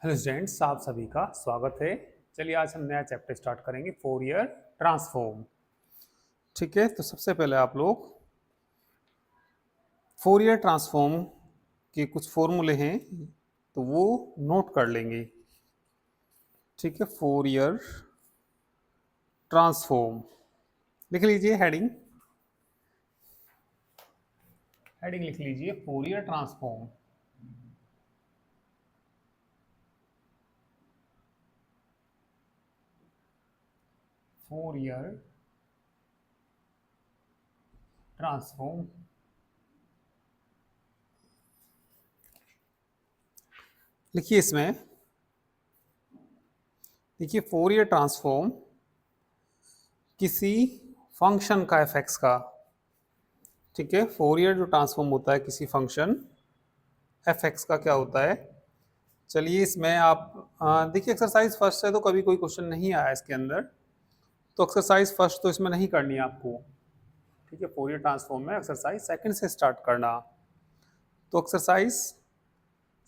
Hello students, आप सभी का स्वागत है। चलिए आज हम नया चैप्टर स्टार्ट करेंगे, फोरियर ट्रांसफॉर्म। ठीक है, तो सबसे पहले आप लोग फोरियर ट्रांसफॉर्म के कुछ फॉर्मूले हैं तो वो नोट कर लेंगे। ठीक है, फोरियर ट्रांसफॉर्म लिख लीजिए। हेडिंग हेडिंग लिख लीजिए, फोरियर ट्रांसफॉर्म। Fourier transform. लिखिए इसमें, देखिए फोरियर ट्रांसफॉर्म किसी फंक्शन का एफ का। ठीक है, फोरियर जो ट्रांसफॉर्म होता है किसी फंक्शन एफ का क्या होता है। चलिए इसमें आप देखिए, एक्सरसाइज फर्स्ट है तो कभी कोई क्वेश्चन नहीं आया इसके अंदर, तो एक्सरसाइज फर्स्ट तो इसमें नहीं करनी है आपको। ठीक है, फोरियर ट्रांसफॉर्म में एक्सरसाइज सेकंड से स्टार्ट करना। तो एक्सरसाइज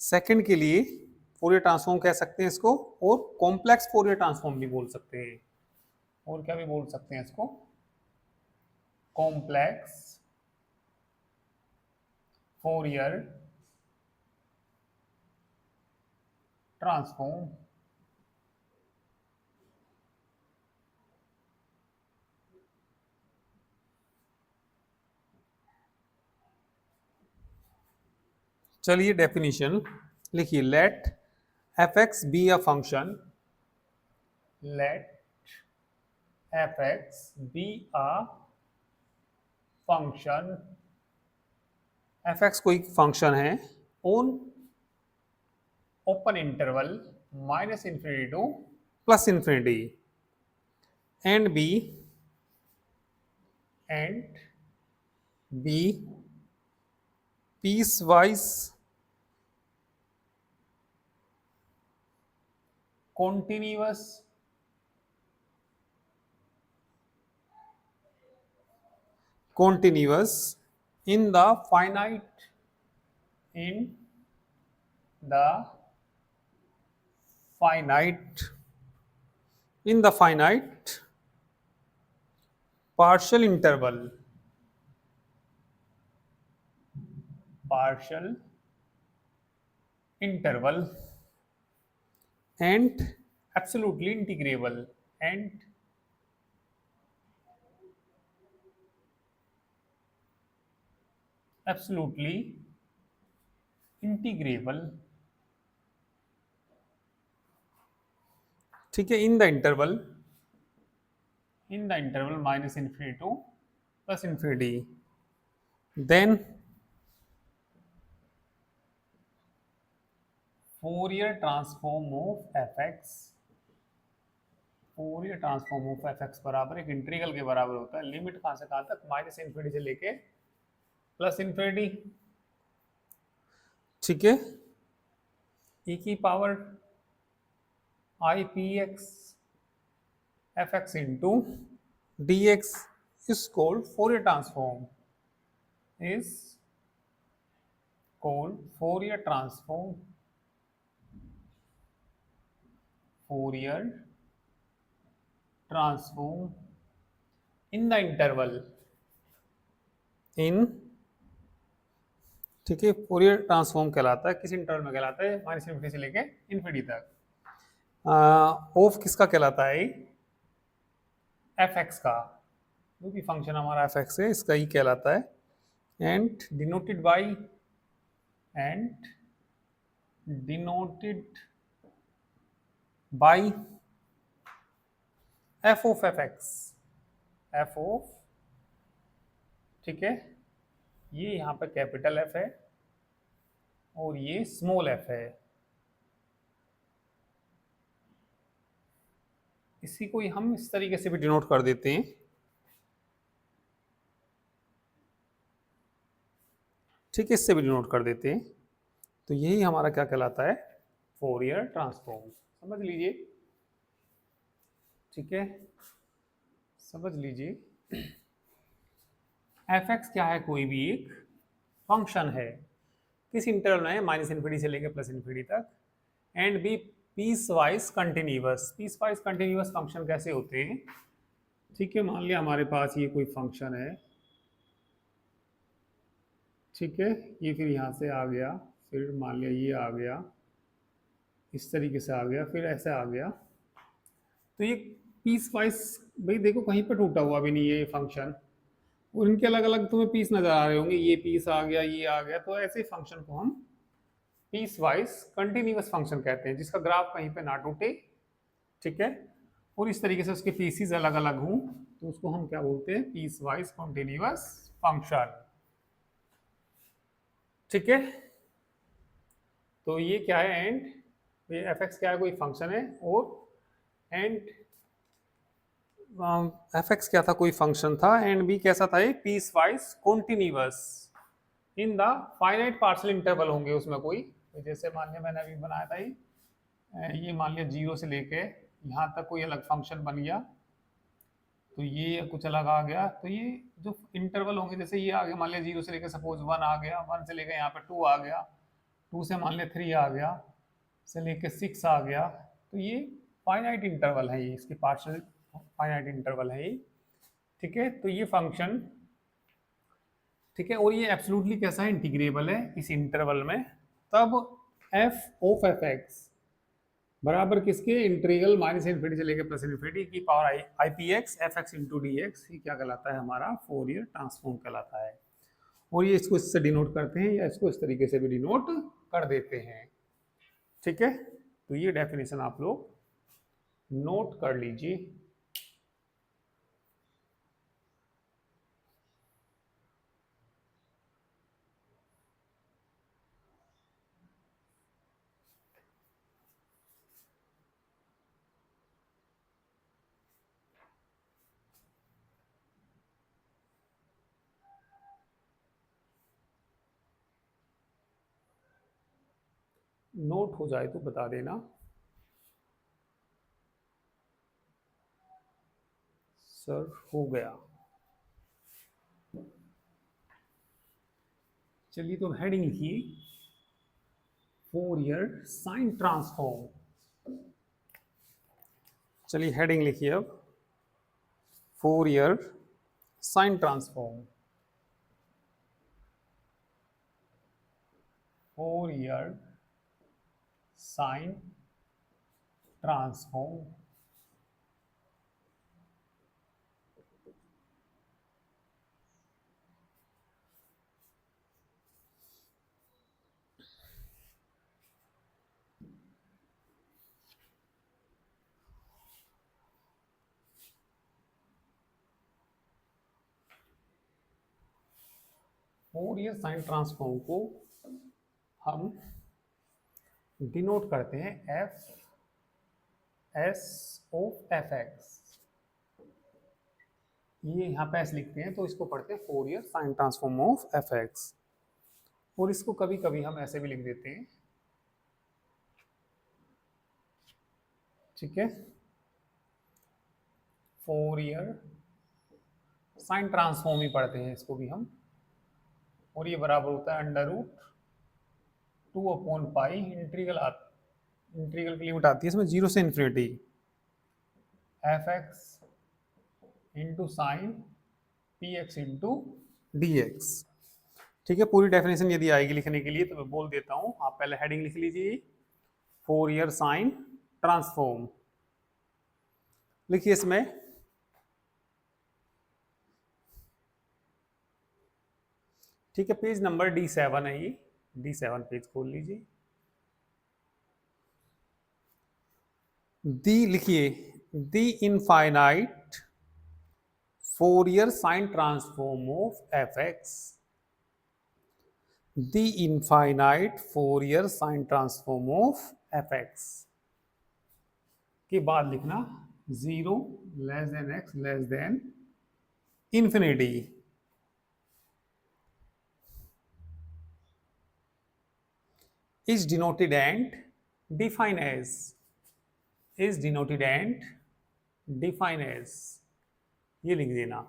सेकंड के लिए फोरियर ट्रांसफॉर्म कह सकते हैं इसको, और कॉम्प्लेक्स फोरियर ट्रांसफॉर्म भी बोल सकते हैं, और क्या भी बोल सकते हैं इसको, कॉम्प्लेक्स फोरियर ट्रांसफॉर्म। चलिए डेफिनेशन लिखिए, let f x be a function, let fx be a function। fx कोई फंक्शन है on open interval minus infinity to plus infinity, and be piecewise continuous continuous in the finite in the finite in the finite partial interval, partial interval and absolutely integrable, and absolutely integrable। ठीक है, in the interval minus infinity to plus infinity, then Fourier transform of f x, Fourier transform of f x बराबर एक integral के बराबर होता है। Limit कहां से कहां तक, माइनस इन्फिनिटी से लेके प्लस इन्फिनिटी। ठीक है, ई की power i p x f x into d x is called Fourier transform, is called Fourier transform, Fourier transform in the interval, in ठीक है, फोरियर ट्रांसफॉर्म कहलाता है, किस इंटरवल में कहलाता है, माइनस इन्फिनिटी से लेके इन्फिनिटी तक। ऑफ किसका कहलाता है, एफ एक्स का, जो भी फंक्शन हमारा एफ एक्स है इसका ही कहलाता है, and denoted by and denoted by F of f x, F of. ठीक है, ये यहाँ पे कैपिटल एफ है और ये स्मॉल एफ है, इसी को हम इस तरीके से भी डिनोट कर देते हैं। ठीक है, इससे भी डिनोट कर देते हैं, तो यही हमारा क्या कहलाता है, फोरियर ट्रांसफॉर्म। समझ लीजिए। ठीक है, समझ लीजिए, एफ एक्स क्या है, कोई भी एक फंक्शन है, किस इंटरवल में है, माइनस इन्फिनिटी से लेकर प्लस इन्फिनिटी तक, and be piecewise continuous. Piecewise continuous function कैसे होते हैं? ठीक है, मान लिया हमारे पास ये कोई फंक्शन है, ठीक है, ये फिर यहाँ से आ गया, फिर मान लिया ये आ गया, इस तरीके से आ गया, फिर ऐसे आ गया, तो ये पीस वाइज, भाई देखो कहीं पर टूटा हुआ भी नहीं है ये फंक्शन, और इनके अलग अलग तुम्हें पीस नजर आ रहे होंगे, ये पीस आ गया, ये आ गया, तो ऐसे फंक्शन को हम पीस वाइज कंटिन्यूअस फंक्शन कहते हैं, जिसका ग्राफ कहीं पे ना टूटे, ठीक है, और इस तरीके से उसके पीसीज अलग अलग हों, तो उसको हम क्या बोलते हैं? पीस वाइज कंटिन्यूअस फंक्शन, ठीक है। तो ये क्या है? एंड ये एफ एक्स क्या है? कोई फंक्शन है, और एंड एफ एक्स क्या था? कोई फंक्शन था, एंड बी कैसा था? ये piecewise continuous in the finite partial interval होंगे उसमें कोई, तो जैसे मान लिया मैंने अभी बनाया था ये मान लिया जीरो से लेके यहाँ तक कोई अलग फंक्शन बन गया, तो ये कुछ अलग आ गया, तो ये जो इंटरवल होंगे, जैसे ये आ गया, मान लिया जीरो से लेके सपोज वन आ गया, वन से लेके यहाँ पे टू आ गया, टू से मान लिया थ्री आ गया, से लेके सिक्स आ गया, तो ये फाइनाइट इंटरवल है, ये इसके पार्शियल फाइनाइट इंटरवल है ये, ठीक है। तो ये फंक्शन, ठीक है, और ये एब्सोल्युटली कैसा है? इंटीग्रेबल है इस इंटरवल में। तब एफ ऑफ एफ एक्स बराबर किसके? इंटीग्रल माइनस इन्फिनिटी से लेकर प्लस इन्फिनिटी की power i p x f x into d x, ये क्या कहलाता है? हमारा फोरियर ट्रांसफॉर्म कहलाता है। और ये इसको इससे डिनोट करते हैं, या इसको इस तरीके से भी डिनोट कर देते हैं, ठीक है। तो ये डेफिनेशन आप लोग नोट कर लीजिए। नोट हो जाए तो बता देना। सर हो गया। चलिए, तो हेडिंग लिखिए, फोरियर साइन ट्रांसफॉर्म। चलिए हेडिंग लिखिए अब, Fourier sine transform. Fourier sine transform. Fourier sine transform को हम डिनोट करते हैं F S of f x. ये यहाँ पे ऐसे लिखते हैं, तो इसको पढ़ते हैं Fourier sine transform of f x, और इसको कभी कभी हम ऐसे भी लिख देते हैं, ठीक है, फोरियर साइन ट्रांसफॉर्म ही पढ़ते हैं इसको भी हम, और ये बराबर होता है under root two upon pi integral, integral की लिमिट आती है इसमें जीरो से infinity, f x into sine p x into d x, ठीक है। पूरी डेफिनेशन यदि आएगी लिखने के लिए तो मैं बोल देता हूं, आप पहले हेडिंग लिख लीजिए, फोरियर साइन ट्रांसफॉर्म लिखिए इसमें, ठीक है। पेज नंबर D7 है ये, D7 पेज खोल लीजिए। दी लिखिए, the infinite Fourier sine transform of f x, the infinite Fourier sine transform of f x के बाद लिखना zero less than x less than infinity, is denoted and define as, is denoted and define as, ये लिख देना।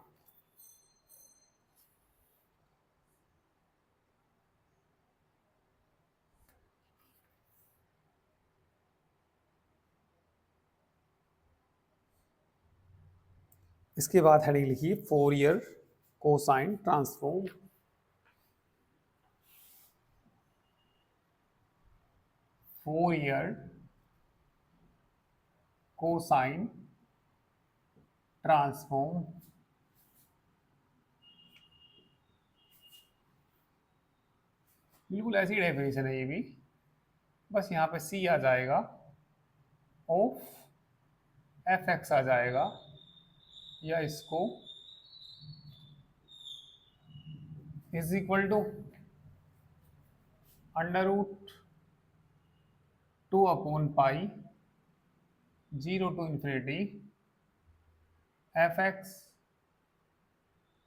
इसके बाद heading लिखिए Fourier cosine transform. Fourier cosine transform. बिल्कुल ऐसी डेफिनेशन है ये भी, बस यहाँ पे सी आ जाएगा, ऑफ एफ एक्स आ जाएगा, या इसको is equal to under root 2/पाई 0 to infinity f x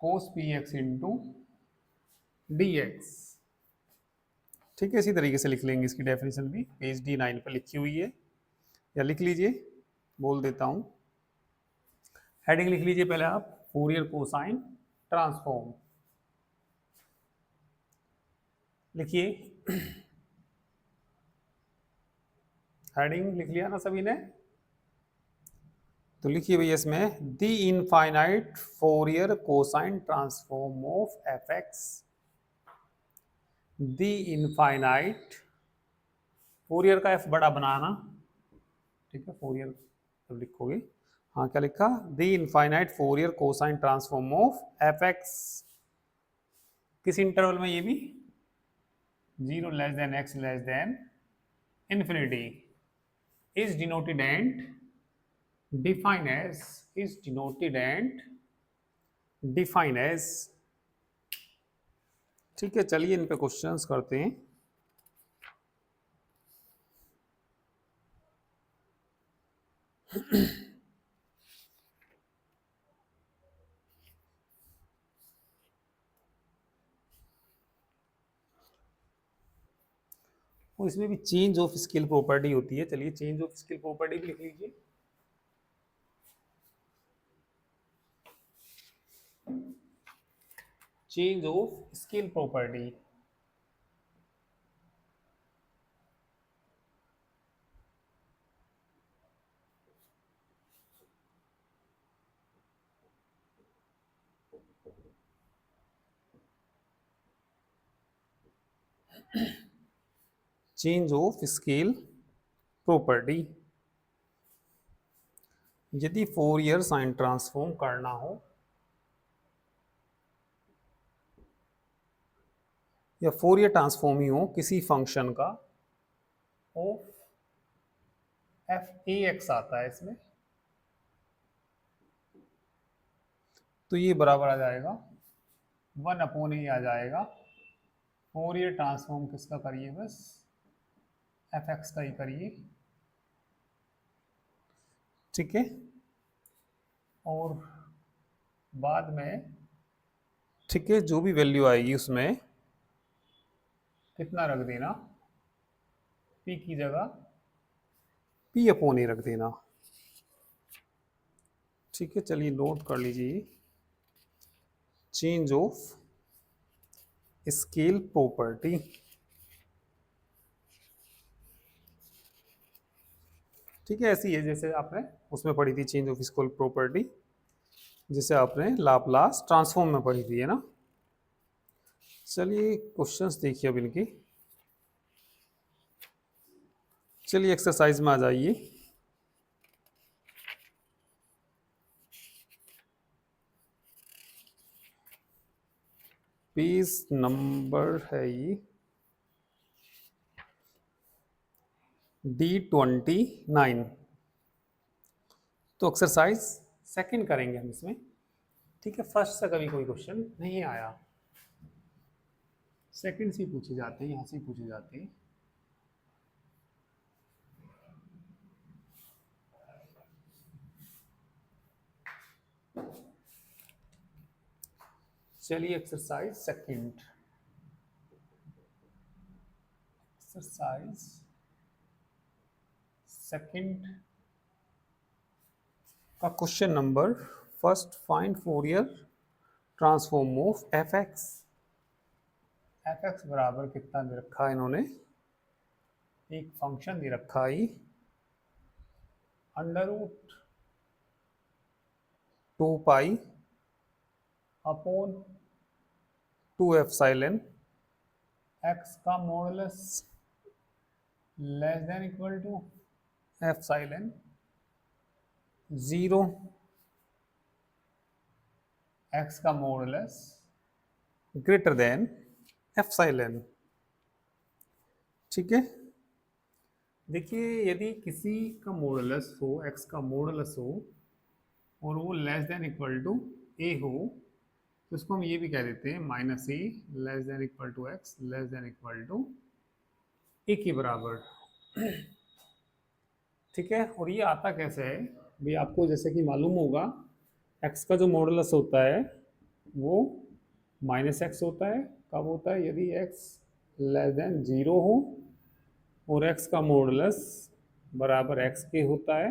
cos p x into d x. ठीक है, इसी तरीके से लिख लेंगे इसकी डेफिनेशन भी, पेज D9 पर लिखी हुई है, या लिख लीजिए, बोल देता हूं। हेडिंग लिख लीजिए पहले आप, फोरियर कोसाइन ट्रांसफॉर्म लिखिए। हेडिंग लिख लिया ना सभी ने? तो लिखिए भैया इसमें, the infinite Fourier cosine transform of f x. The infinite, Fourier का एफ बड़ा बनाना, ठीक है, फोरियर जब लिखोगे, हाँ क्या लिखा, the infinite Fourier cosine transform of f x, किस इंटरवल में, ये भी 0 less than x less than infinity, is denoted and define as, is denoted and define as। ठीक है, चलिए इन पे क्वेश्चंस करते हैं। और इसमें भी चेंज ऑफ स्केल प्रॉपर्टी होती है, चलिए चेंज ऑफ स्केल प्रॉपर्टी भी लिख लीजिए। Change of scale property, change of scale property, यदि फोरियर साइन ट्रांसफॉर्म करना हो या फोरियर ट्रांसफॉर्म ही हो किसी फंक्शन का, ऑफ एफ ए एक्स आता है इसमें, तो ये बराबर आ जाएगा 1/a आ जाएगा। फोरियर ट्रांसफॉर्म किसका करिए, बस एफ एक्स का ही करिए, ठीक है, और बाद में, ठीक है, जो भी वैल्यू आएगी उसमें कितना रख देना, पी की जगह P/A रख देना। ठीक है, चलिए नोट कर लीजिए, चेंज ऑफ स्केल प्रॉपर्टी। ठीक है, ऐसी है जैसे आपने उसमें पढ़ी थी, चेंज ऑफ स्केल प्रॉपर्टी, जिसे आपने लाप्लास ट्रांसफॉर्म में पढ़ी थी, है ना। चलिए क्वेश्चंस देखिए अब इनकी। चलिए एक्सरसाइज में आ जाइए। पेज नंबर है ये D29। तो एक्सरसाइज सेकंड करेंगे हम इसमें, ठीक है। फर्स्ट से कभी कोई क्वेश्चन नहीं आया, सेकंड से पूछे जाते हैं, यहाँ से पूछे जाते हैं। चलिए एक्सरसाइज सेकंड, एक्सरसाइज सेकंड का question number first, find Fourier transform of f x. F x बराबर कितना दे रखा है इन्होंने, एक फंक्शन दे रखा है under root two pi upon two epsilon x का modulus less than equal to epsilon zero x का मॉडुलस ग्रेटर देन एप्सिलॉन। ठीक है, देखिए यदि किसी का मॉडुलस हो, एक्स का मॉडुलस हो और वो less than equal to a हो, तो इसको हम ये भी कह देते हैं minus a less than equal to x less than equal to a के बराबर। ठीक है, और ये आता कैसे है भाई, आपको जैसे कि मालूम होगा एक्स का जो मॉडुलस होता है वो माइनस एक्स होता है। कब होता है? यदि एक्स लेस देन जीरो हो और एक्स का मॉडुलस बराबर एक्स के होता है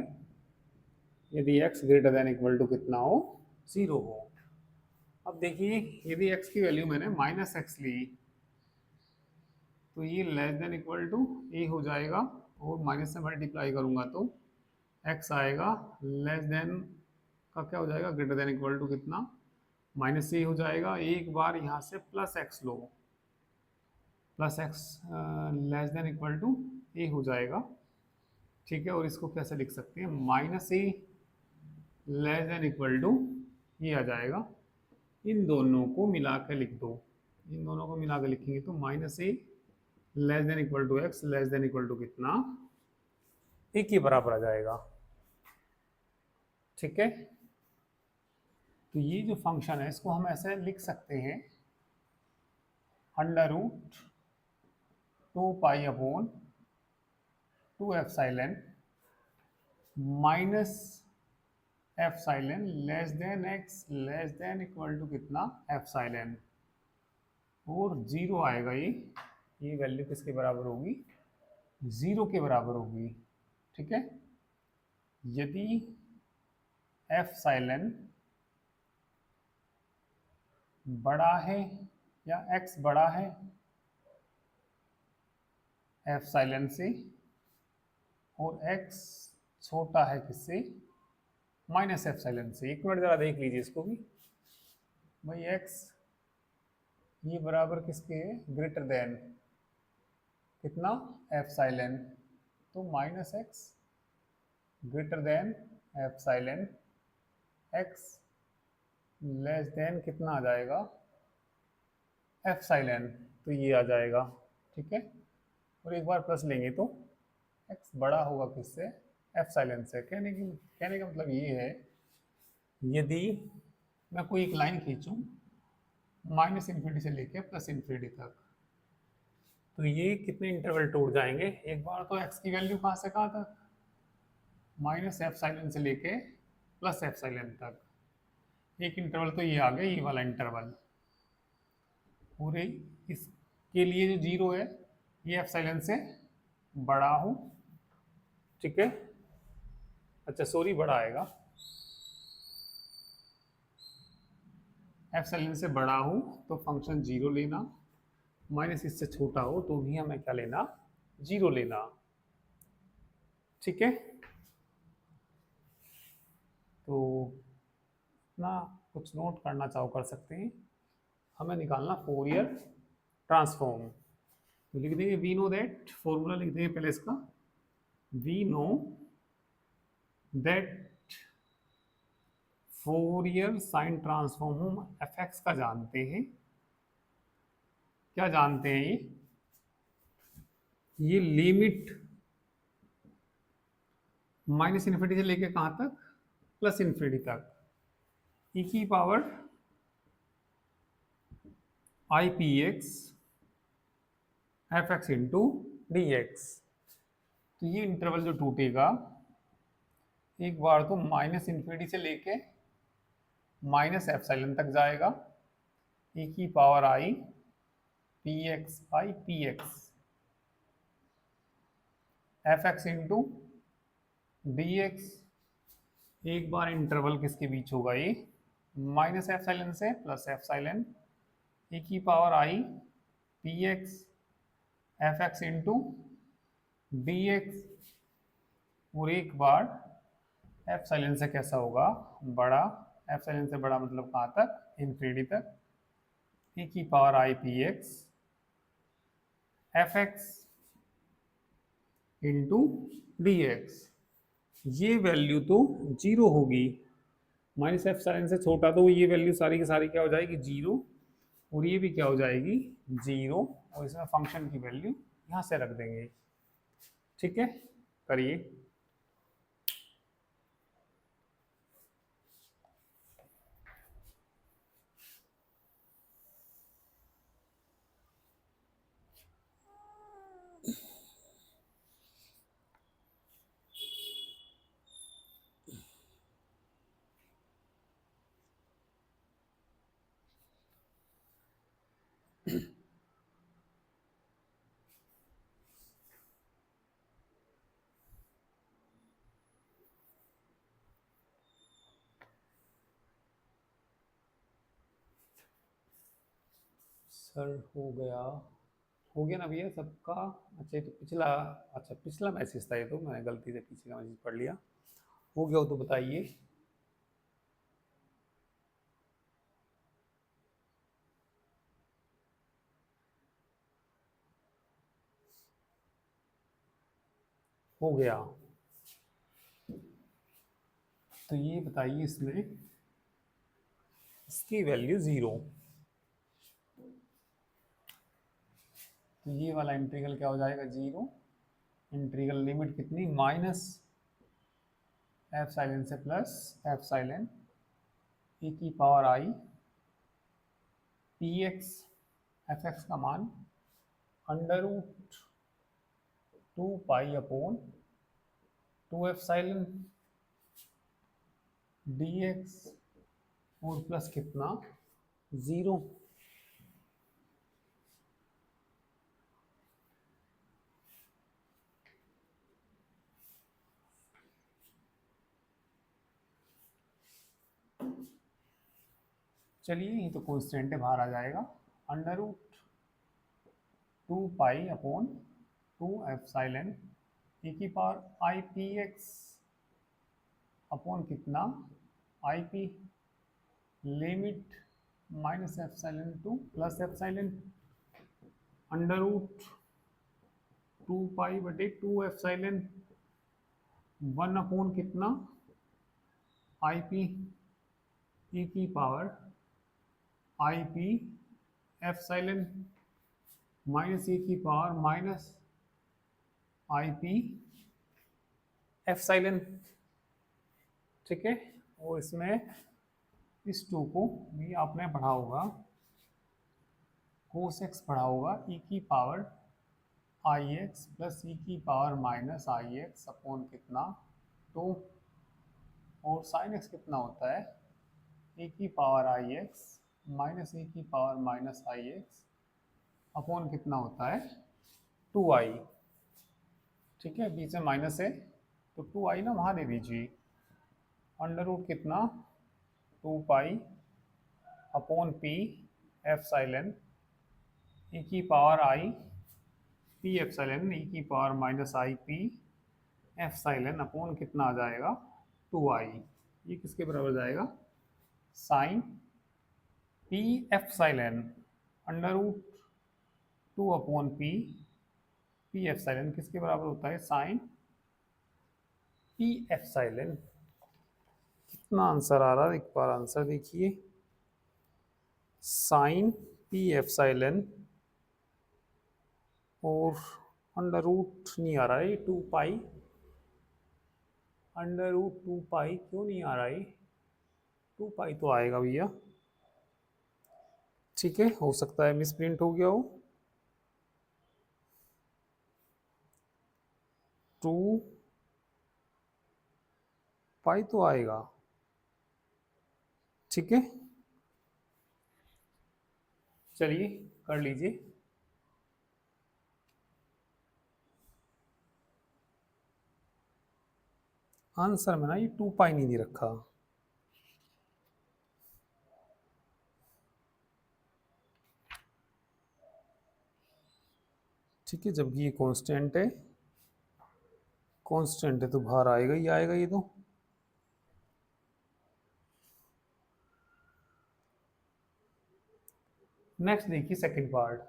यदि x greater than equal to कितना हो? जीरो हो। अब देखिए यदि एक्स की वैल्यू मैंने माइनस एक्स ली तो ये less than equal to a हो जाएगा, और माइनस से मल्टीप्लाई करूंगा तो एक्स आएगा लेस देन का क्या हो जाएगा? ग्रेटर देन इक्वल टू कितना? माइनस ए हो जाएगा। एक बार यहाँ से प्लस एक्स लो, plus x less than equal to a हो जाएगा। ठीक है, और इसको कैसे लिख सकते हैं? Minus a less than equal to ये आ जाएगा। इन दोनों को मिला के लिख दो, इन दोनों को मिला के लिखेंगे तो minus a less than equal to x less than equal to कितना? ए के बराबर आ जाएगा। ठीक है, तो ये जो फंक्शन है इसको हम ऐसे लिख सकते हैं under root two pi upon two epsilon minus epsilon less than x less than equal to कितना? एप्सिलॉन, और जीरो आएगा। ये वैल्यू किसके बराबर होगी? जीरो के बराबर होगी। ठीक है, यदि एप्सिलॉन बड़ा है या एक्स बड़ा है एप्सिलॉन से और एक्स छोटा है किससे? माइनस एप्सिलॉन से। एक मिनट जरा देख लीजिए इसको भी भाई, एक्स ये बराबर किसके है? ग्रेटर देन कितना? एप्सिलॉन, तो minus x greater than epsilon x less then कितना आ जाएगा? एप्सिलॉन, तो ये आ जाएगा। ठीक है, और एक बार प्लस लेंगे तो एक्स बड़ा होगा किससे? एप्सिलॉन से। कहने का मतलब ये है यदि मैं कोई एक लाइन खींचूं माइनस इन्फिनिटी से लेके प्लस इन्फिनिटी तक, तो ये कितने इंटरवल टूट जाएंगे? एक बार तो एक्स की वैल्यू कहाँ से कहाँ तक? माइनस एप्सिलॉन से लेके प्लस एप्सिलॉन तक। एक इंटरवल तो ये आ गया, ये वाला इंटरवल। पूरे इसके लिए जो जीरो है ये एप्सिलॉन से बड़ा हो। ठीक है, अच्छा सॉरी, बड़ा आएगा। एप्सिलॉन से बड़ा हो तो फंक्शन जीरो लेना, माइनस इससे छोटा हो तो भी हमें क्या लेना? जीरो लेना। ठीक है, तो ना कुछ नोट करना चाहो कर सकते हैं। हमें निकालना फोरियर ट्रांसफॉर्म, तो लिख देंगे वी नो दैट, फॉर्मूला लिख देंगे पहले इसका। We know that Fourier sine transform हम एफ एक्स का जानते हैं। क्या जानते हैं? ये लिमिट माइनस इन्फिनिटी से लेके कहां तक? प्लस इन्फिनिटी तक। ई की power i p x f x into d x. तो ये इंटरवल जो टूटेगा एक बार तो माइनस इन्फिनिटी से लेके माइनस एप्सिलॉन तक जाएगा। ई की power i p x I p x f x into d x. एक बार इंटरवल किसके बीच होगा? ये माइनस एप्सिलॉन से प्लस एप्सिलॉन। ई की power i p x f x into d x, और एक बार एप्सिलॉन से कैसा होगा? बड़ा एप्सिलॉन से बड़ा मतलब कहाँ तक, इन्फिनिटी तक, e की power i p x f x into d x. ये वैल्यू तो जीरो होगी, माइनस एप्सिलॉन से छोटा, तो ये वैल्यू सारी की सारी क्या हो जाएगी, जीरो, और ये भी क्या हो जाएगी, जीरो, और इसमें फंक्शन की वैल्यू यहाँ से रख देंगे। ठीक है, करिए। सर हो गया ना भैया सबका। अच्छा ये तो पिछला, अच्छा पिछला मैसेज था, ये तो मैंने गलती से पीछे का मैसेज पढ़ लिया। हो गया हो तो बताइए। हो गया, तो ये बताइए इसमें इसकी वैल्यू जीरो, तो ये वाला इंटीग्रल क्या हो जाएगा, जीरो। इंटीग्रल लिमिट कितनी, माइनस एफ साइलेंट से प्लस एफ साइलेंट ई की power i p x f x का मान under root two pi upon two epsilon d x, और प्लस कितना, जीरो। चलिए ये तो कॉन्स्टेंट है, बाहर आ जाएगा, under root two pi upon two epsilon e की power i p x upon कितना, i p limit minus epsilon two plus epsilon under root two pi बटे two epsilon one upon कितना, i p e की power i p epsilon minus e की power minus i p epsilon. ठीक है, और इसमें इस to को भी आपने पढ़ा होगा, कोस एक्स पढ़ा होगा, ई की पावर आई एक्स प्लस ई की पावर माइनस आई एक्स अपॉन कितना, टू, और साइन एक्स कितना होता है, ई की पावर आई एक्स माइनस ई की पावर माइनस आई एक्स अपॉन कितना होता है, टू आई। ठीक है, बीच में माइनस है तो टू आई ना वहाँ दे दीजिए, अंडर रूट कितना, two pi upon p epsilon e की power i p epsilon e की power minus i p epsilon upon कितना आ जाएगा, टू आई। ये किसके बराबर जाएगा, sine p epsilon under root two upon p p epsilon किसके बराबर होता है, साइन पी एफ साइलेंट। कितना आंसर आ रहा है, एक बार आंसर देखिए, साइन पी एफ साइलेंट और अंडर रूट नहीं आ रहा है, two pi, under root two pi क्यों नहीं आ रहा है, टू पाई तो आएगा भैया। ठीक है, हो सकता है मिस प्रिंट हो गया हो, टू पाई तो आएगा। ठीक है, चलिए कर लीजिए। आंसर में ना ये टू पाई नहीं दे रखा। ठीक है, जबकि ये कांस्टेंट है, कांस्टेंट है तो बाहर आएगा ही आएगा ये तो। नेक्स्ट देखिए सेकंड पार्ट।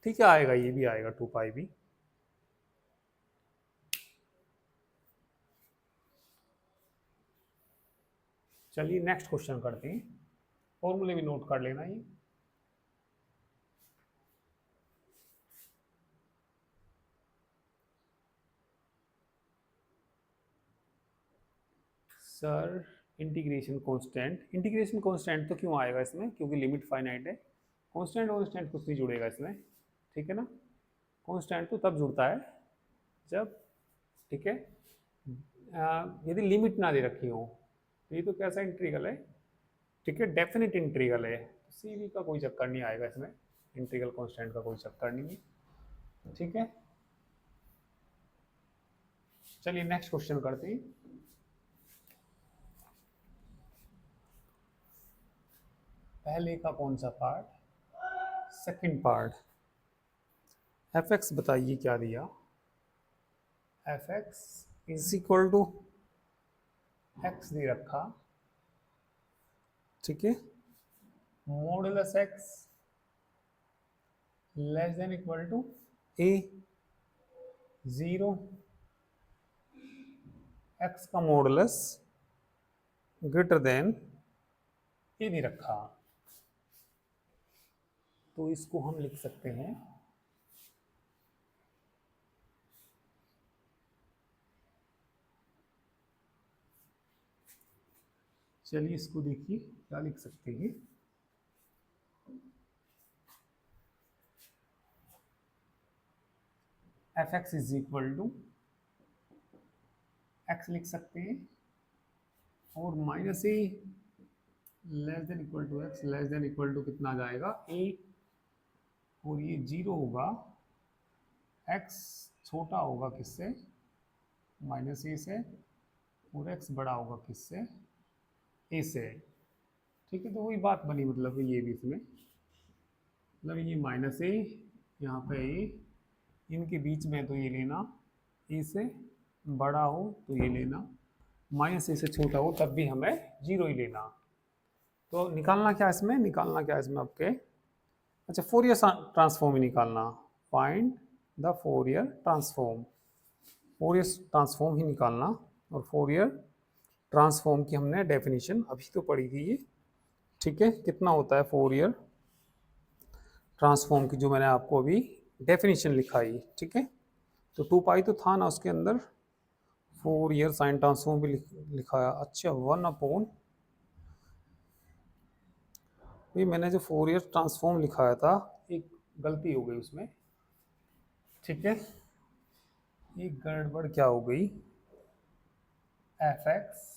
ठीक है, आएगा, ये भी आएगा 2 पाई भी। चलिए नेक्स्ट क्वेश्चन करते हैं, फॉर्मूले भी नोट कर लेना ये। सर इंटीग्रेशन कांस्टेंट तो क्यों आएगा इसमें, क्योंकि लिमिट फाइनाइट है। कांस्टेंट कुछ नहीं जुड़ेगा इसमें, ठीक है ना। कांस्टेंट तो तब जुड़ता है जब, ठीक है, यदि लिमिट ना दे रखी हो। तो ये तो कैसा इंटीग्रल है, ठीक है, डेफिनेट इंटीग्रल है, सीवी का कोई चक्कर नहीं आएगा इसमें, इंटीग्रल कांस्टेंट का कोई चक्कर नहीं है, ठीक है। चलिए नेक्स्ट क्वेश्चन करते हैं। पहले का कौन सा part, second part. F x बताइए क्या दिया, f x is equal to x दे रखा, ठीक है, modulus x less than equal to a, 0 x का मॉडुलस ग्रेटर देन ए दे रखा। तो इसको हम लिख सकते हैं चलिए इसको देखिए क्या लिख सकते हैं, f x is equal to x लिख सकते हैं, और minus a less than equal to x less than equal to कितना आ जाएगा ए, और ये 0 होगा, एक्स छोटा होगा किससे, माइनस ए से, और एक्स बड़ा होगा किससे, ए से, ठीक है। तो वही बात बनी, मतलब ये भी इसमें, मतलब ये माइनस ए, यहाँ पे ए, इनके बीच में तो ये लेना, ए से बड़ा हो तो ये लेना, माइनस ए से छोटा हो तब भी हमें 0 ही लेना। तो निकालना क्या इसमें, निकालना क्या इसमें आपके, अच्छा फोरियर ट्रांसफॉर्म ही निकालना, find the Fourier transform, Fourier transform ही निकालना। और फोरियर ट्रांसफॉर्म की हमने डेफिनेशन अभी तो पढ़ी थी ये, ठीक है, कितना होता है फोरियर ट्रांसफॉर्म की, जो मैंने आपको अभी डेफिनेशन लिखाई, ठीक है। तो 2 पाई तो था ना उसके अंदर, फोरियर साइन ट्रांसफॉर्म भी लिखाया, अच्छा 1/, ये मैंने जो फोरियर ट्रांसफॉर्म लिखाया था एक गलती हो गई उसमें, ठीक है, एक गड़बड़ क्या हो गई, f x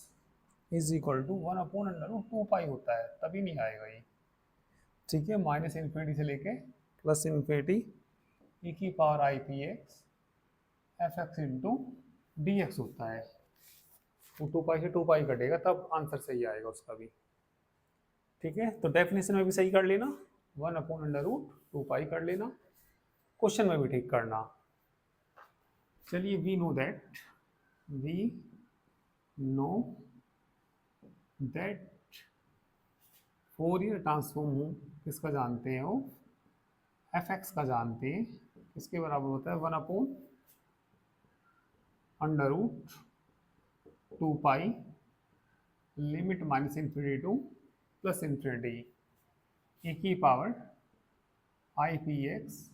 is equal to 1/√2 pi होता है, तभी नहीं आएगा ये, ठीक है, माइनस इन्फिनिटी से लेके प्लस इन्फिनिटी ई की power i p x f x into d x होता है। तो 2 पाई से 2 पाई कटेगा तब आंसर सही आएगा उसका भी, ठीक है। तो डेफिनेशन में भी सही कर लेना, 1/√2 पाई कर लेना, क्वेश्चन में भी ठीक करना। चलिए we know that Fourier transform हो किसका जानते हैं, वो एफ एक्स का जानते हैं, किसके बराबर होता है, 1/√2 pi limit minus infinity to plus infinity e की power i p x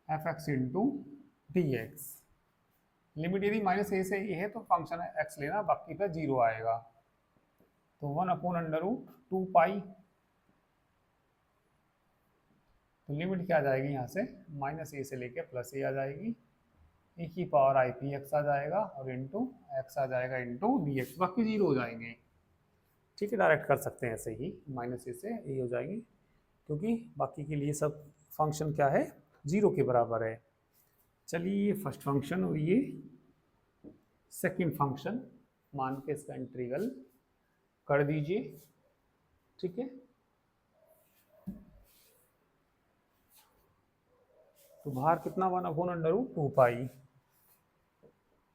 f x into d x. Limit यदि माइनस ए से ए है तो फंक्शन एक्स लेना, बाकी पे 0 आएगा। तो 1/√2 पाई, तो लिमिट क्या आ जाएगी यहाँ से, माइनस ए से लेके प्लस ए आ जाएगी, ई की पावर आई पी एक्स आ जाएगा, और इंटू एक्स आ जाएगा इंटू डी एक्स, बाकी 0 हो जाएंगे, ठीक है। डायरेक्ट कर सकते हैं ऐसे ही, माइनस ए से ए हो जाएंगे, क्योंकि बाकी के लिए सब फंक्शन क्या है, 0 के बराबर है। चलिए ये फर्स्ट फंक्शन और ये सेकंड फंक्शन मान के इसका इंटीग्रल कर दीजिए, ठीक है। तो बाहर कितना, 1/√2 पाई,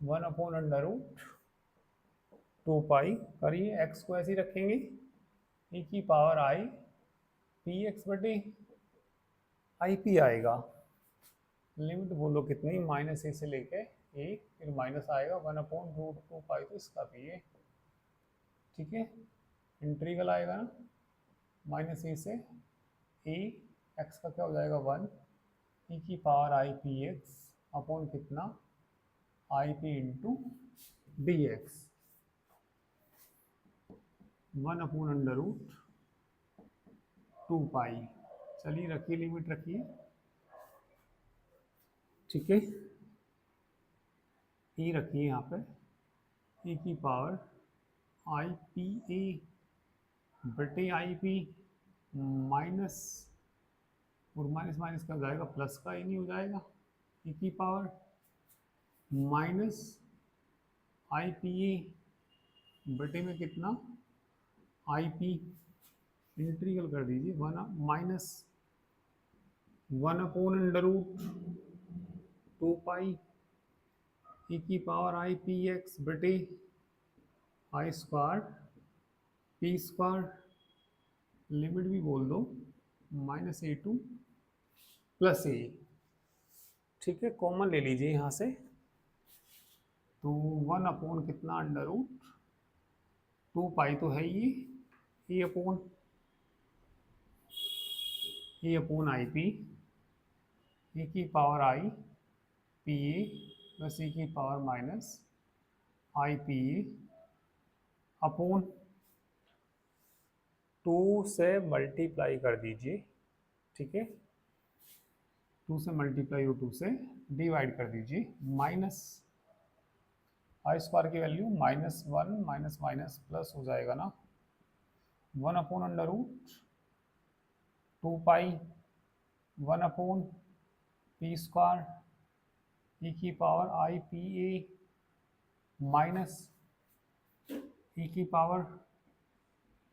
1/√2 पाई करिए, एक्स को ऐसे ही रखेंगे, ई की पावर आई पी एक्स बटे आई पी आएगा, लिमिट बोलो कितनी, माइनस ए से लेके ए, फिर माइनस आएगा 1/√2 पाई, तो इसका भी है, ठीक है। इंटीग्रल आएगा ना माइनस ए से ए, एक्स का क्या हो जाएगा 1 ई की power i p x upon कितना i p into d x, 1/√2 pi. चलिए रखिए, लिमिट रखिए, ठीक है। ई रखिए यहाँ पे, ई की पावर आई पी ए बटे आई पी माइनस, और माइनस माइनस का हो जाएगा प्लस का, ही नहीं हो जाएगा, ई की पावर माइनस आई पी ए बटे में कितना आई पी, इंटीग्रल कर दीजिए, माइनस 1/√2 पाई ई की पावर आई पी एक्स बटे आई स्क्वायर पी स्क्वायर, लिमिट भी बोल दो माइनस ए टू प्लस ए, ठीक है। कॉमन ले लीजिए यहाँ से, तो 1 कितना √2 पाई तो है ये, ए अपॉन आई पी, ई की power i p a plus e की power minus i p a upon 2 से मल्टीप्लाई कर दीजिए, ठीक है। 2 से मल्टीप्लाई और 2 से डिवाइड कर दीजिए, माइनस आई स्क्वायर की वैल्यू -1 माइनस माइनस प्लस हो जाएगा ना, 1/√2 पाई 1/पी स्क्वायर ई की power i p a minus e की power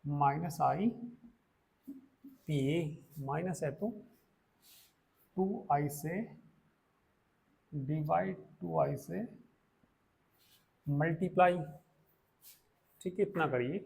minus i p a, minus है तो 2i से डिवाइड 2i से मल्टीप्लाई, ठीक है, इतना करिए।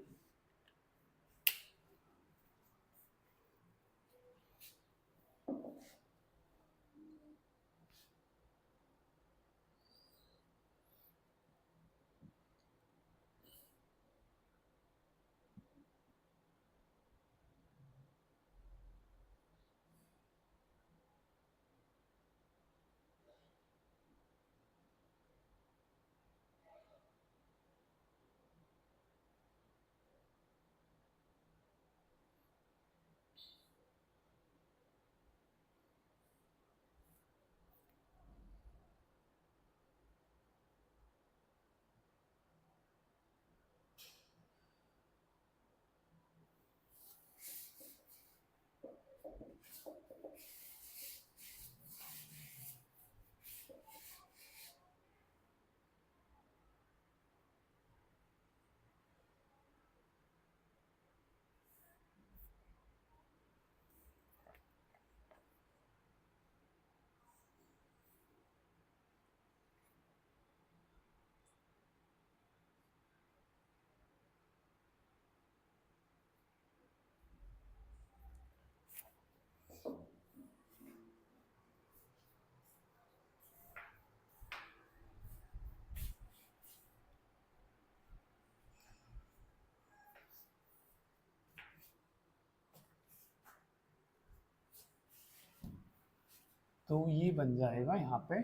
तो ये बन जाएगा यहाँ पे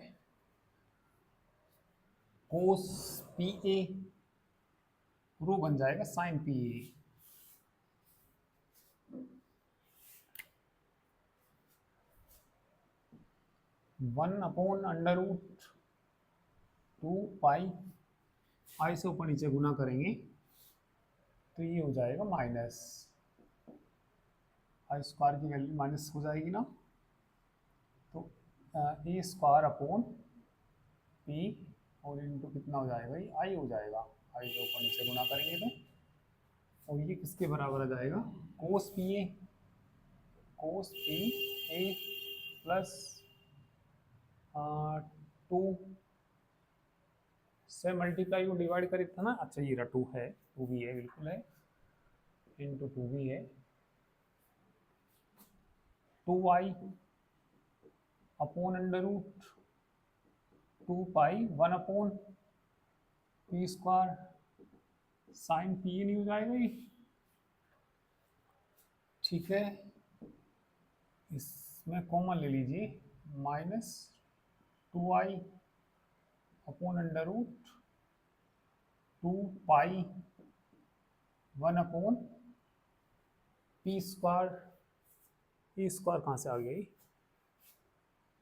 कोस पी ए, रो बन जाएगा साइन पी ए, (1/√2 पाई, आई से ऊपर नीचे गुना करेंगे तो ये हो जाएगा माइनस आई स्क्वायर की वैल्यू माइनस हो जाएगी ना, तो ए स्क्वायर अपॉन पी और इनटू कितना हो जाएगा, ये आई हो जाएगा, आई से ऊपर नीचे गुना करेंगे तो, और ये किसके बराबर आ जाएगा, कोस पी ए प्लस 2 से मल्टीप्लाई को डिवाइड करे था ना, अच्छा ये रहा 2 है, 2 भी है, बिल्कुल है, इंटू 2 भी है, 2i upon under root 2 pi 1 upon P square sine P नहीं हो जाएगा ये, ठीक है। इसमें कॉमन ले लीजिए, -2i upon under root 2 pi 1 upon P square. P square कहाँ से आ गई?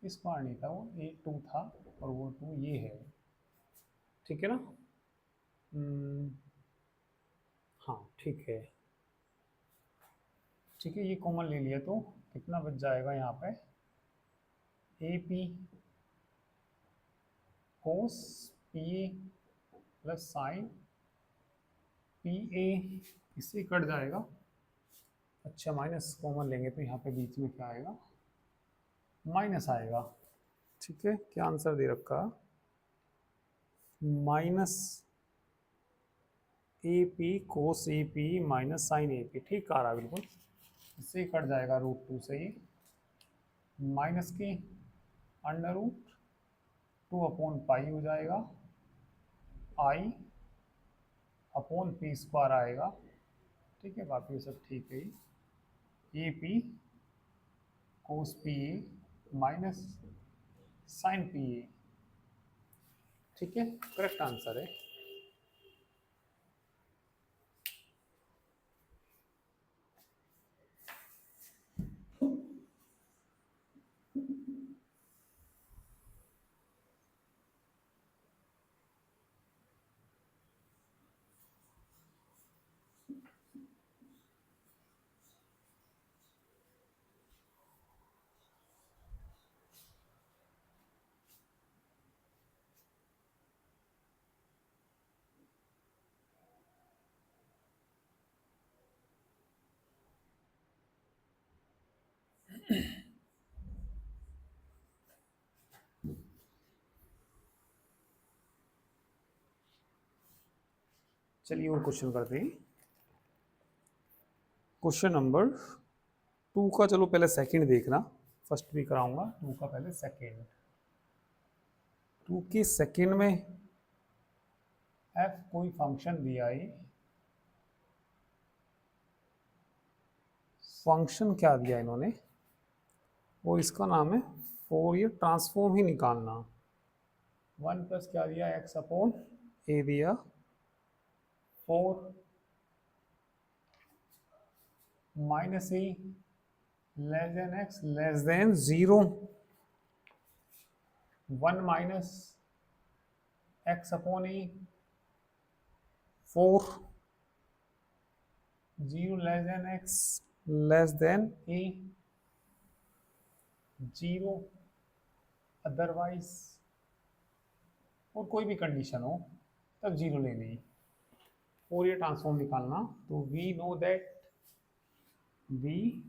पी स्क्वायर नहीं था वो, ये 2 था और वो 2 ये है, ठीक है ना। हाँ ठीक है, ठीक है, ये कॉमन ले लिया तो कितना बच जाएगा यहाँ पे, ए p cos p a plus sign p ए, इससे कट जाएगा। अच्छा माइनस कॉमन लेंगे तो यहाँ पे बीच में क्या आएगा, माइनस आएगा, ठीक है। क्या आंसर दे रखा, minus a p cos a p minus sine a p, ठीक आ रहा है बिल्कुल। इससे कट जाएगा √2 से ही, माइनस की अंडर रूट 2/पाई हो जाएगा, आई अपॉन पी स्क्वायर आएगा, ठीक है। बाकी सब ठीक है। A p cos p a minus sine p a, ठीक है, करेक्ट आंसर है। चलिए और क्वेश्चन करते हैं। क्वेश्चन नंबर 2 का, चलो पहले सेकंड देखना, फर्स्ट भी कराऊंगा, 2 का पहले सेकंड। 2 के सेकंड में एफ कोई फंक्शन दिया है, फंक्शन क्या दिया इन्होंने, और इसका नाम है फोरियर ट्रांसफॉर्म ही निकालना। 1 प्लस क्या दिया, एक्स अपॉन ए दिया, 4 minus a less than x less than 0, 1 minus x upon a, 4 0 less than x less than a, 0 otherwise, और कोई भी कंडीशन हो तब 0 लेनी। फोरियर ट्रांसफॉर्म निकालना, तो we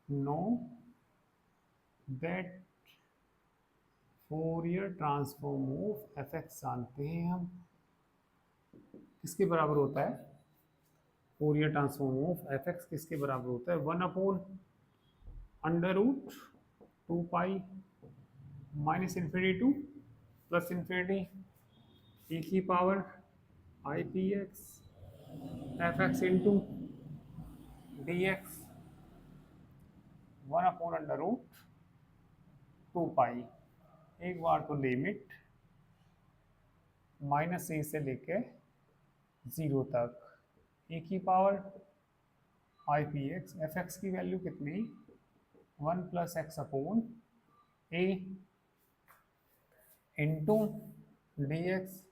know that Fourier transform of f x जानते हैं हम, किसके बराबर होता है, Fourier transform of f x किसके बराबर होता है, 1/√2 पाई -∞ टू +∞ e की power i p x f x into d x 1/√2 pi. एक बार तो लिमिट -a से लेके 0 तक e की power i p x, f x की वैल्यू कितनी, 1 + x upon a into d x,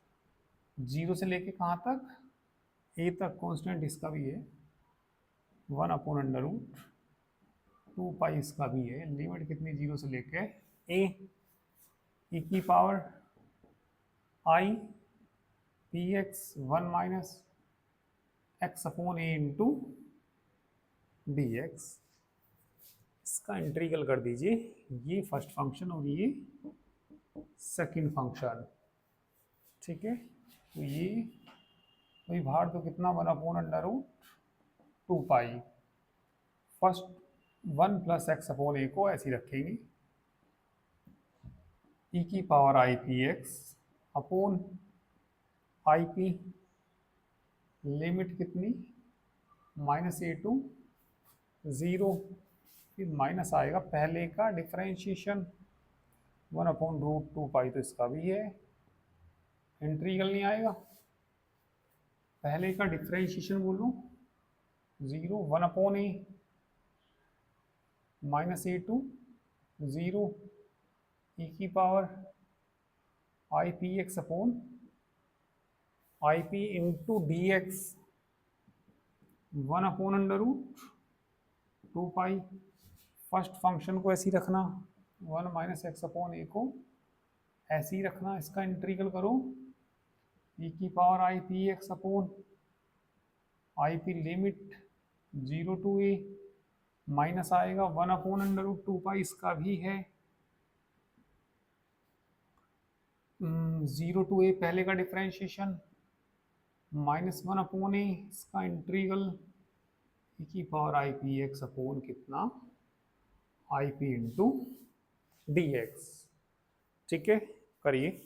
0 से लेके कहाँ तक, a तक, कांस्टेंट इसका भी है 1/√2 पाई, इसका भी है, लिमिट कितनी, 0 से लेके a e की power i p x 1 minus x upon A into d x. इसका इंटीग्रल कर दीजिए, ये फर्स्ट फंक्शन और ये सेकंड फंक्शन, ठीक है। तो ये भाई बाहर तो कितना, 1/√2 पाई, फर्स्ट 1 + x अपॉन ए को ऐसे ही रखेंगे, ई की power i p x upon i p, limit कितनी, -a टू 0, फिर माइनस आएगा पहले का डिफरेंशिएशन 1/√2π, तो इसका भी है, इंटीग्रल नहीं आएगा, पहले का डिफरेंशिएशन बोलो 0, 1/a -a टू 0 ई की power i p x upon i p into d x 1/√2π। First function को ऐसे ही रखना, 1 - x/a को ऐसे ही रखना, इसका इंटीग्रल करो ई की power i p x upon i p, limit 0 to a, minus आएगा 1/√2π, इसका भी है 0 टू a पहले का डिफरेंशिएशन, -1/a, इसका इंटीग्रल ई की power i p x upon कितना, i p into d x. ठीक है, करिए।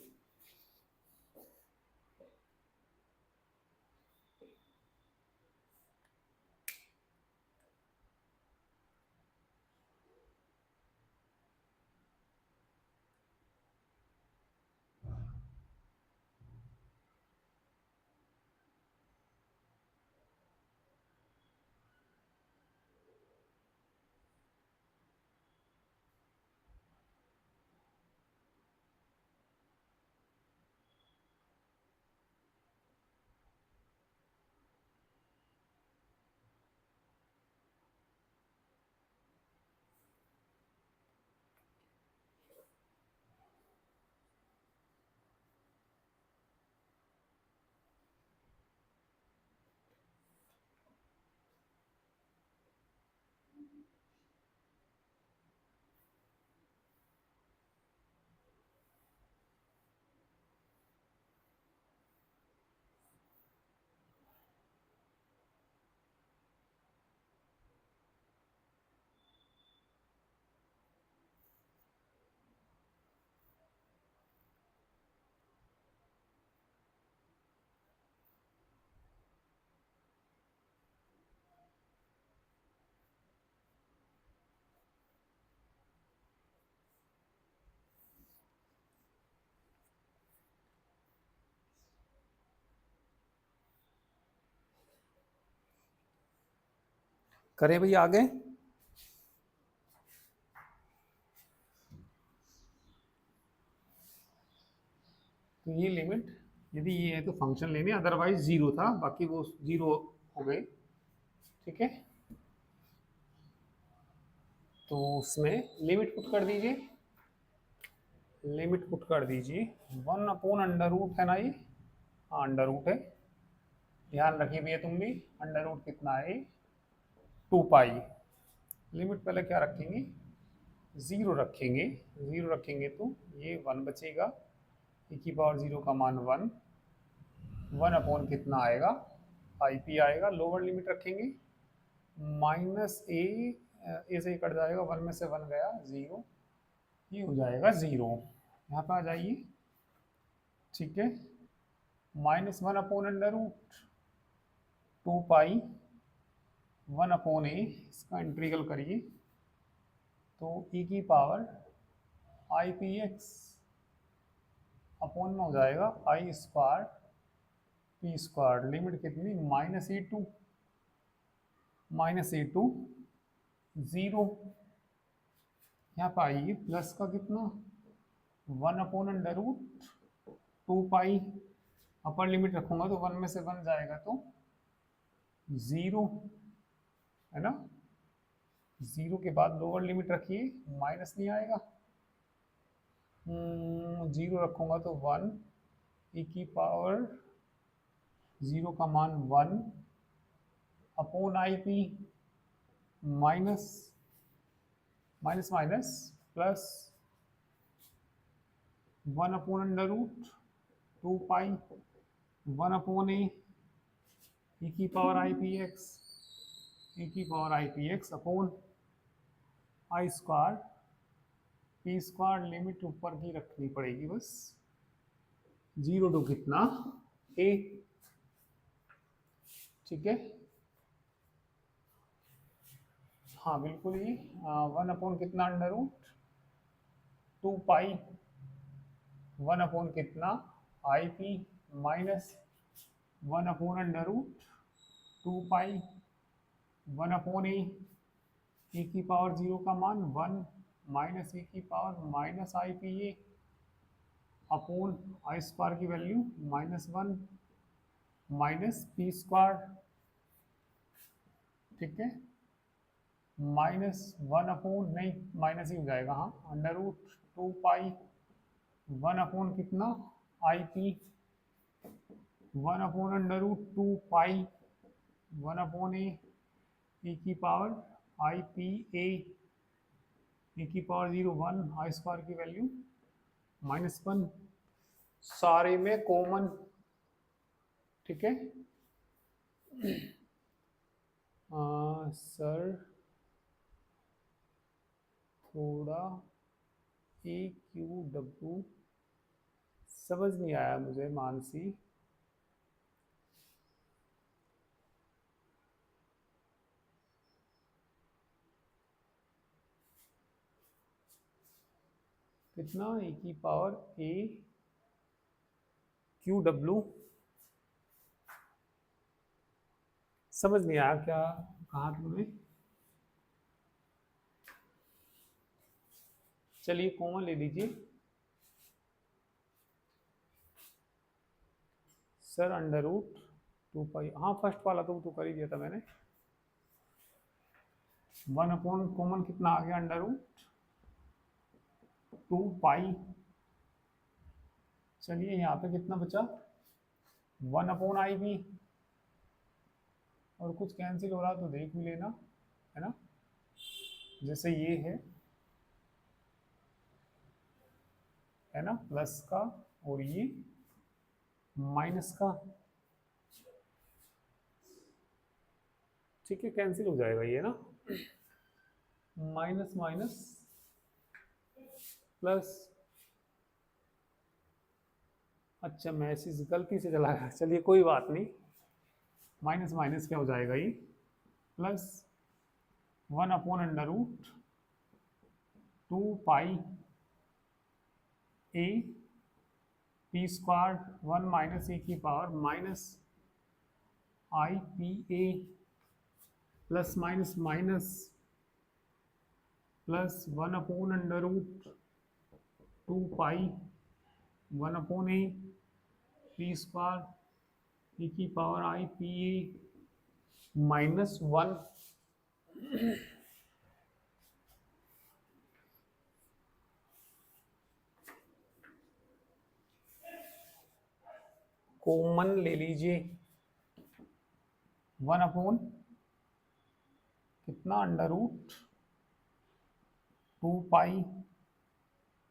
करें भैया आगे। तो ये लिमिट यदि ये है तो फंक्शन लेने, अदरवाइज 0 था, बाकी वो 0 हो गए। ठीक है, तो उसमें लिमिट पुट कर दीजिए, लिमिट पुट कर दीजिए 1/√, है ना ये, हाँ अंडर रूट है, ध्यान रखिए भैया तुम भी, अंडर रूट कितना है 2π। लिमिट पहले क्या रखेंगे, 0 रखेंगे, 0 रखेंगे तो ये 1 बचेगा, ई की पावर 0 का मान 1, 1 कितना आएगा, आई पी आएगा, लोअर लिमिट रखेंगे -a से कट जाएगा, 1 में से 1 गया 0, ये हो जाएगा 0, यहाँ पे आ जाइए। ठीक है, -1/√2π 1/a, इसका इंटीग्रल करिए तो ई की power i p x upon में हो जाएगा आई स्क्वायर पी स्क्वायर, लिमिट कितनी, -a टू 0, यहाँ पे आइए प्लस का कितना 1/√2π, अपर लिमिट रखूंगा तो 1 में से 1 जाएगा तो 0, है ना, 0 के बाद लोअर लिमिट रखिए, माइनस नहीं आएगा, 0 रखूंगा तो 1, ई की पावर 0 का मान 1 upon i p, minus minus minus plus 1/√2π 1/a, e की power i p x, e की power i p x upon i square p square limit ऊपर की रखनी पड़ेगी बस, 0 टू कितना ए, ठीक है। हाँ बिल्कुल ही, 1 अपॉन कितना अंडर रूट 2 पाई, 1 अपॉन कितना i p minus 1 upon under root 2 pi 1 upon a की पावर 0 का मान 1 माइनस ए की power minus i p a upon i square की वैल्यू -1 माइनस पी स्क्वायर, ठीक है, -1 अपॉन, नहीं माइनस ही हो जाएगा, हाँ, अंडर रूट 2 पाई 1 अपॉन कितना i p 1 upon under root 2 pi 1 upon a की पावर आई पी ए की पावर 0 1 आई स्क्वायर की वैल्यू -1, सारे में कॉमन, ठीक है। सर थोड़ा ए क्यू डब्ल्यू समझ नहीं आया मुझे मानसी, कितना ए की पावर ए क्यू डब्ल्यू, समझ नहीं आया क्या कहा तुमने। चलिए कॉमन ले लीजिए सर, अंडर रूट 2 पाई, हाँ फर्स्ट वाला तो कर ही दिया था मैंने, 1 अपॉन कॉमन कितना आ गया अंडर रूट 2 पाई, चलिए यहाँ पे कितना बचा 1 अपॉन आई भी, और कुछ कैंसिल हो रहा तो देख भी लेना, है ना, जैसे ये है ना, प्लस का और ये माइनस का, ठीक है, कैंसिल हो जाएगा ये ना, माइनस माइनस प्लस, अच्छा मैसेज गलती से चला गया, चलिए कोई बात नहीं, माइनस माइनस क्या हो जाएगा ये plus 1 upon under root 2 pi a p square 1 minus a की power minus i p a plus minus minus plus 1 upon under root 2 pi 1 upon a p square a की power i p a -1, common ले लीजिए 1 upon कितना under root 2 pi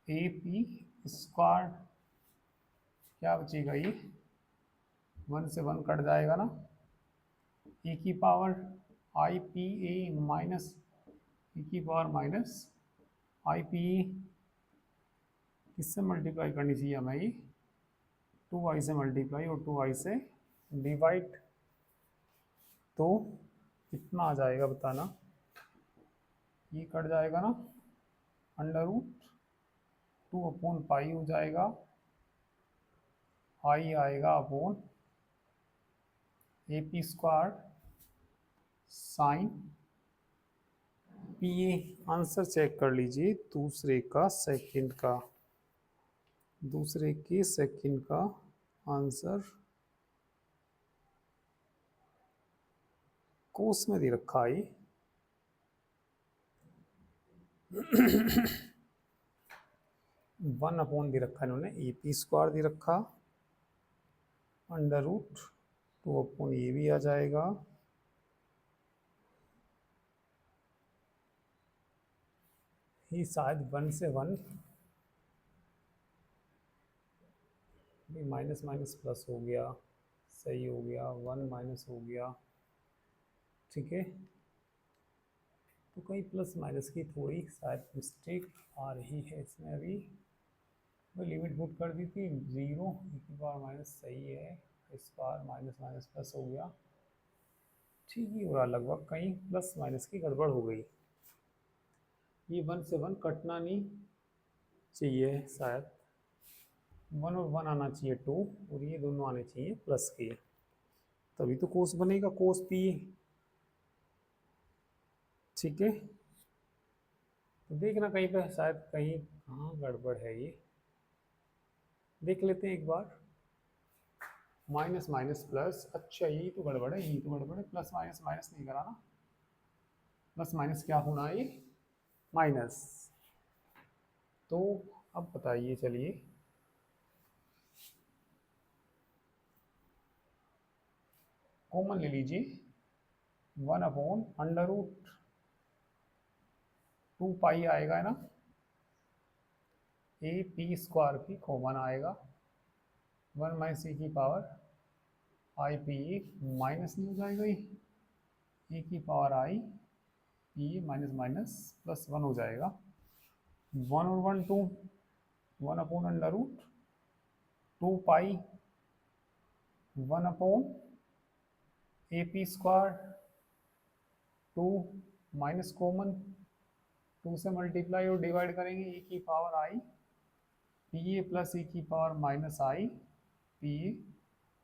a p square, क्या बचेगा ये 1 से 1 cut जाएगा ना, ए की power i p a minus a की power minus i p a, किससे मल्टीप्लाई करनी चाहिए हमें ये 2 आई से मल्टीप्लाई और 2 आई से डिवाइड, तो कितना आ जाएगा बताना, ये कट जाएगा ना, अंडर रूट 2/पाई हो जाएगा, आई आएगा upon a p square sine p a. Answer check कर लीजिए दूसरे के सेकंड का आंसर कोस में दे रखा है 1 दे रखा है इन्होंने, ए पी स्क्वायर दे रखा, अंडर रूट 2 ये भी आ जाएगा, ये शायद 1 से 1 माइनस माइनस प्लस हो गया, सही हो गया, 1 माइनस हो गया, ठीक है। तो कहीं प्लस माइनस की थोड़ी शायद मिस्टेक आ रही है इसमें। अभी मैं लिमिट पुट कर दी थी 0 e की पावर माइनस, सही है। इस बार माइनस माइनस प्लस हो गया, ठीक ही हो रहा लगभग। कहीं प्लस माइनस की गड़बड़ हो गई। ये 1 से 1 कटना नहीं चाहिए शायद, 1 और 1 आना चाहिए 2, और ये दोनों आने चाहिए प्लस के, तभी तो कोस बनेगा, कोस पी। ठीक है, तो देखना कहीं पे शायद कहीं कहाँ गड़बड़ है, ये देख लेते हैं एक बार। माइनस माइनस प्लस, अच्छा यही तो गड़बड़ है, यही तो गड़बड़ है। प्लस माइनस माइनस नहीं करा ना, प्लस माइनस क्या होना है, ये माइनस। तो अब बताइए, चलिए कॉमन ले लीजिए, 1/√2 पाई आएगा ना, ए पी स्क्वायर भी कॉमन आएगा, 1 माइनस e की power i p a minus नहीं हो जाएगा, ये e की power i p a minus minus plus 1 हो जाएगा। 1 और 1 2, 1/√2 पाई 1/ए पी स्क्वायर, 2 माइनस कॉमन, 2 से मल्टीप्लाई और डिवाइड करेंगे, e की power i p a plus e की power minus i p a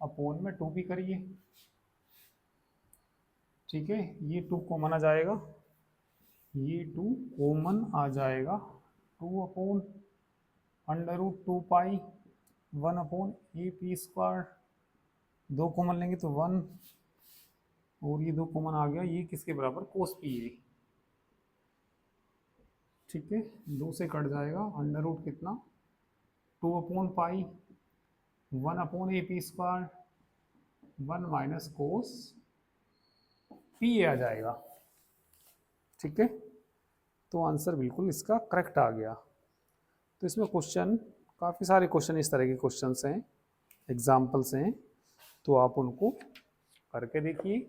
upon में 2 भी करिए। ठीक है, ये 2 कॉमन आ जाएगा, ये 2 कॉमन आ जाएगा, 2/√2 पाई 1/ए पी स्क्वायर, 2 कॉमन लेंगे तो 1, और ये 2 कॉमन आ गया, ये किसके बराबर, कोस पी ए। ठीक है, 2 से कट जाएगा, अंडर रूट कितना, 2/पाई 1/ए p square 1 minus cos p a आ जाएगा। ठीक है, तो आंसर बिल्कुल इसका करेक्ट आ गया। तो इसमें क्वेश्चन, काफ़ी सारे क्वेश्चन इस तरह के क्वेश्चंस हैं, एग्जाम्पल्स हैं, तो आप उनको करके देखिए।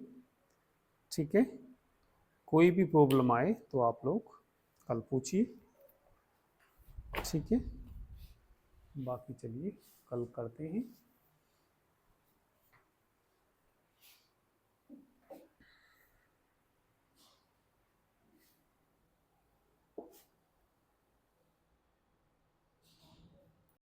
ठीक है, कोई भी प्रॉब्लम आए तो आप लोग कल पूछिए। ठीक है, बाकी चलिए कल करते हैं।